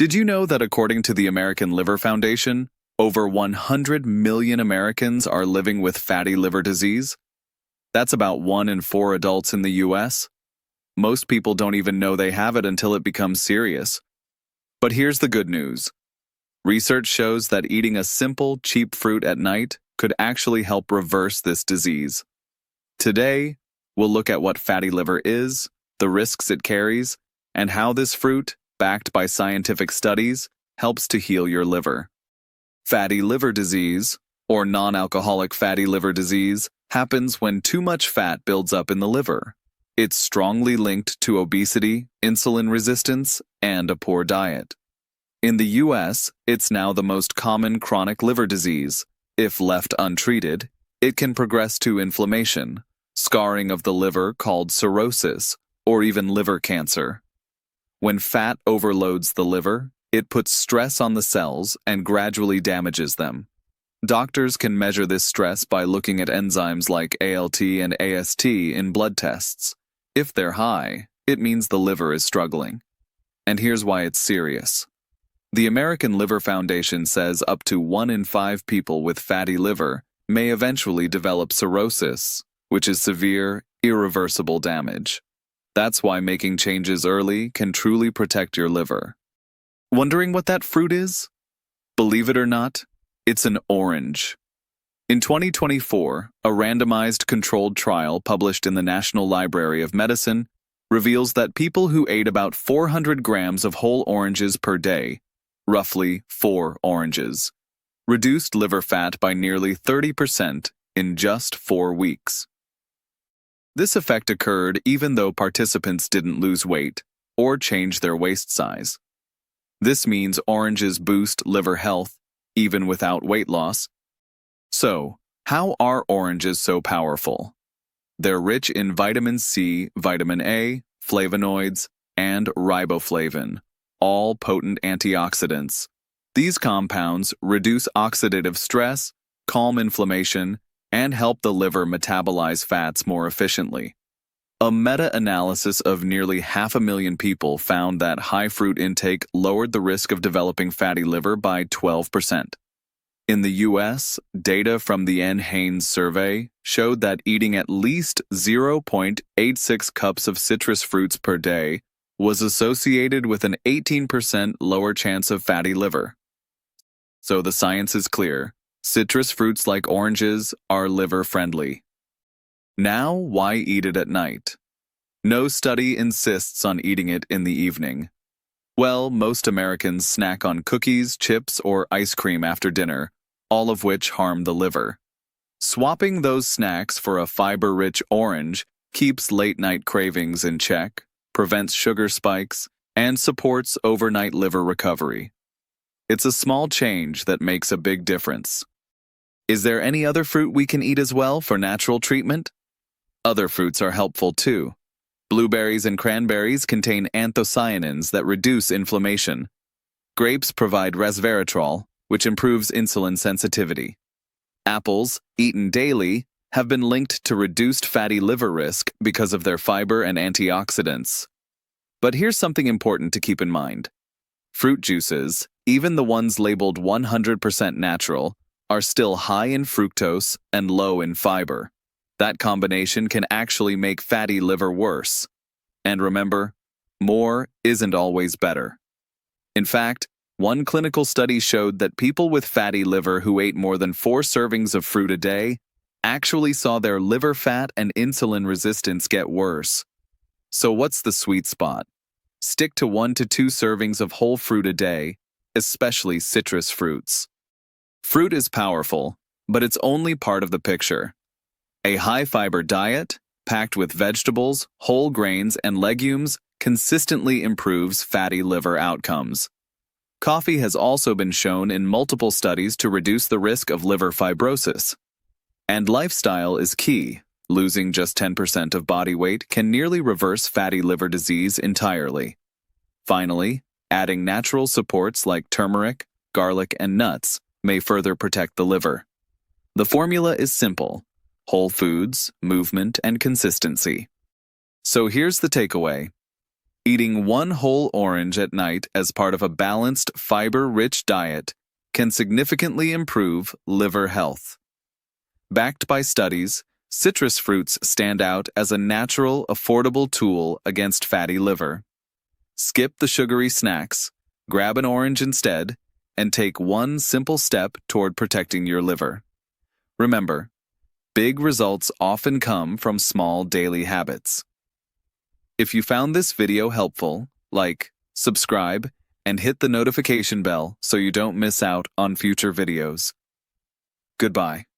Did you know that according to the American Liver Foundation, over 100 million Americans are living with fatty liver disease? That's about 1 in 4 adults in the US. Most people don't even know they have it until it becomes serious. But here's the good news. Research shows that eating a simple, cheap fruit at night could actually help reverse this disease. Today, we'll look at what fatty liver is, the risks it carries, and how this fruit, backed by scientific studies, helps to heal your liver. Fatty liver disease, or non-alcoholic fatty liver disease, happens when too much fat builds up in the liver. It's strongly linked to obesity, insulin resistance, and a poor diet. In the US, it's now the most common chronic liver disease. If left untreated, it can progress to inflammation, scarring of the liver called cirrhosis, or even liver cancer. When fat overloads the liver, it puts stress on the cells and gradually damages them. Doctors can measure this stress by looking at enzymes like ALT and AST in blood tests. If they're high, it means the liver is struggling. And here's why it's serious. The American Liver Foundation says up to 1 in 5 people with fatty liver may eventually develop cirrhosis, which is severe, irreversible damage. That's why making changes early can truly protect your liver. Wondering what that fruit is? Believe it or not, it's an orange. In 2024, a randomized controlled trial published in the National Library of Medicine reveals that people who ate about 400 grams of whole oranges per day, roughly 4 oranges, reduced liver fat by nearly 30% in just 4 weeks. This effect occurred even though participants didn't lose weight or change their waist size. This means oranges boost liver health even without weight loss. So, how are oranges so powerful? They're rich in vitamin C, vitamin A, flavonoids, and riboflavin, all potent antioxidants. These compounds reduce oxidative stress, calm inflammation, and help the liver metabolize fats more efficiently. A meta-analysis of nearly 500,000 people found that high fruit intake lowered the risk of developing fatty liver by 12%. In the US, data from the NHANES survey showed that eating at least 0.86 cups of citrus fruits per day was associated with an 18% lower chance of fatty liver. So the science is clear. Citrus fruits like oranges are liver-friendly. Now, why eat it at night? No study insists on eating it in the evening. Well, most Americans snack on cookies, chips, or ice cream after dinner, all of which harm the liver. Swapping those snacks for a fiber-rich orange keeps late-night cravings in check, prevents sugar spikes, and supports overnight liver recovery. It's a small change that makes a big difference. Is there any other fruit we can eat as well for natural treatment? Other fruits are helpful too. Blueberries and cranberries contain anthocyanins that reduce inflammation. Grapes provide resveratrol, which improves insulin sensitivity. Apples, eaten daily, have been linked to reduced fatty liver risk because of their fiber and antioxidants. But here's something important to keep in mind. Fruit juices, even the ones labeled 100% natural, are still high in fructose and low in fiber. That combination can actually make fatty liver worse. And remember, more isn't always better. In fact, one clinical study showed that people with fatty liver who ate more than 4 servings of fruit a day actually saw their liver fat and insulin resistance get worse. So what's the sweet spot? Stick to 1 to 2 servings of whole fruit a day, especially citrus fruits. Fruit is powerful, but it's only part of the picture. A high-fiber diet, packed with vegetables, whole grains, and legumes, consistently improves fatty liver outcomes. Coffee has also been shown in multiple studies to reduce the risk of liver fibrosis. And lifestyle is key. Losing just 10% of body weight can nearly reverse fatty liver disease entirely. Finally, adding natural supports like turmeric, garlic, and nuts may further protect the liver. The formula is simple: whole foods, movement, and consistency. So here's the takeaway. Eating one whole orange at night as part of a balanced, fiber-rich diet can significantly improve liver health. Backed by studies, citrus fruits stand out as a natural, affordable tool against fatty liver. Skip the sugary snacks, grab an orange instead, and take one simple step toward protecting your liver. Remember, big results often come from small daily habits. If you found this video helpful, like, subscribe, and hit the notification bell so you don't miss out on future videos. Goodbye.